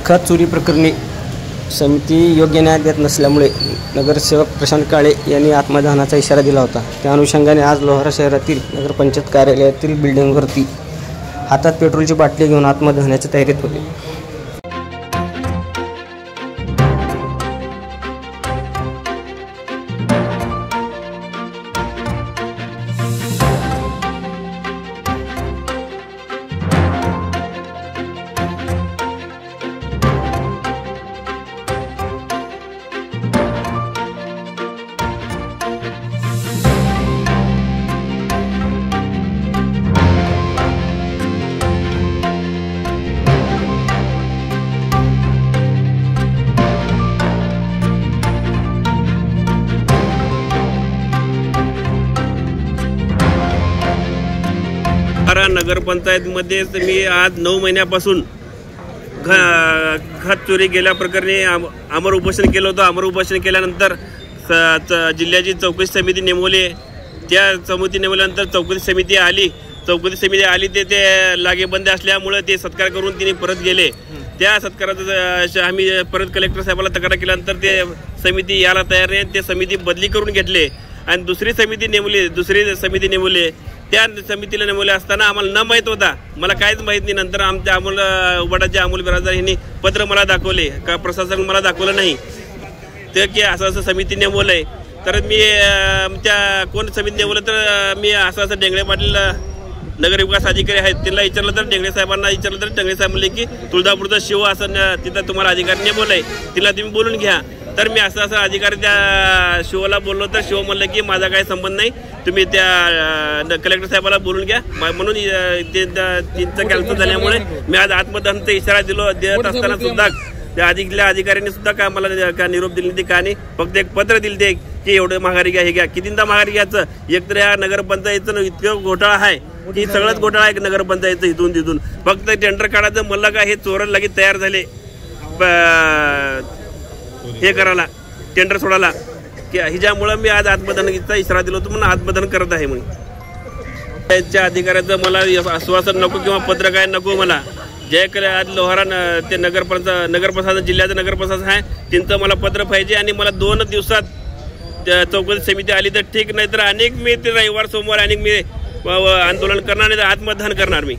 खत चोरी प्रकरणी समिती योग्य न्याय देत नसल्यामुळे नगरसेवक प्रशांत काळे यांनी आत्मदहनाचा इशारा दिला होता। त्या अनुषंगाने आज लोहारा शहरातील नगरपंचायत कार्यालयातील बिल्डिंगवरती हातात पेट्रोलची बाटली घेऊन आत्मदहनाच्या तयारीत होते। नगरपंचायतमध्ये मी आज 9 महिन्यापासून खत चोरी गेल्या प्रकरणी अमर उपोषण केलं होतं। अमर उपोषण केल्यानंतर जिल्ह्याची चौकशी समिती नेमवली। त्या समिती नेमवल्यानंतर चौकशी समिती आली ते लागेबंदी असल्यामुळे ते सत्कार करून तिने परत गेले। त्या सत्काराचा आम्ही परत कलेक्टर साहेबाला तक्रार केल्यानंतर ते समिती यायला तयार नाही। ते समिती बदली करून घेतले आणि दुसरी समिती नेमवली। त्या समितीला नेमवले असताना आम्हाला न माहीत होता, मला काहीच माहीत नाही। नंतर आमच्या वडाचे अमोल बिराजदार यांनी पत्र मला दाखवले का प्रशासन मला दाखवलं नाही ते की असं समिती नेमवलंय। तर मी त्या कोण समिती नेमवलं तर मी असं डेंगळे पाटील नगरविकास अधिकारी आहेत त्यांना विचारलं तर डेंगळे साहेबांना विचारलं तर डेंगळे साहेब म्हणले की तुळजापूरचा शिव असं तिथं तुम्हाला अधिकारी नेमवलंय, तिला तुम्ही बोलून घ्या। तर मी असं अधिकारी त्या शिवला बोललो तर शिव म्हणलं की माझा काही संबंध नाही, तुम्ही त्या कलेक्टर साहेबाला बोलून घ्या। म्हणून त्यांचं कॅन्सल झाल्यामुळे मी आज आत्मदहनाचा इशारा देत असताना सुद्धा त्या अधिकाऱ्यांनी सुद्धा काय मला का निरोप दिली नाही, का नाही फक्त एक पत्र दिले ते की एवढं माघारी घ्या, हे घ्या। कितींदा माघारी घ्यायचं? एकतर या नगरपंचायतीचं इतकं घोटाळा आहे की सगळंच घोटाळा आहे नगरपंचायतीचं इथून तिथून। फक्त टेंडर काढायचं म्हणलं का हे चोर लगेच तयार झाले हे करायला, टेंडर सोडायला की हिच्यामुळं मी आज आत्मदहनाचा इशारा दिला होतो म्हणून आत्मदहन करत आहे। म्हणून त्या अधिकाऱ्याचं मला आश्वासन नको किंवा पत्र काय नको मला। जे आज लोहारा ते नगरप्रशासन जिल्ह्याचं नगरप्रशासन आहे त्यांचं मला पत्र पाहिजे आणि मला 2 दिवसात चौकशी समिती आली तर ठीक, नाही तर अनेक मी ते रविवार सोमवार अनेक मी आंदोलन करणार, नाही तर आत्मदहन करणार मी।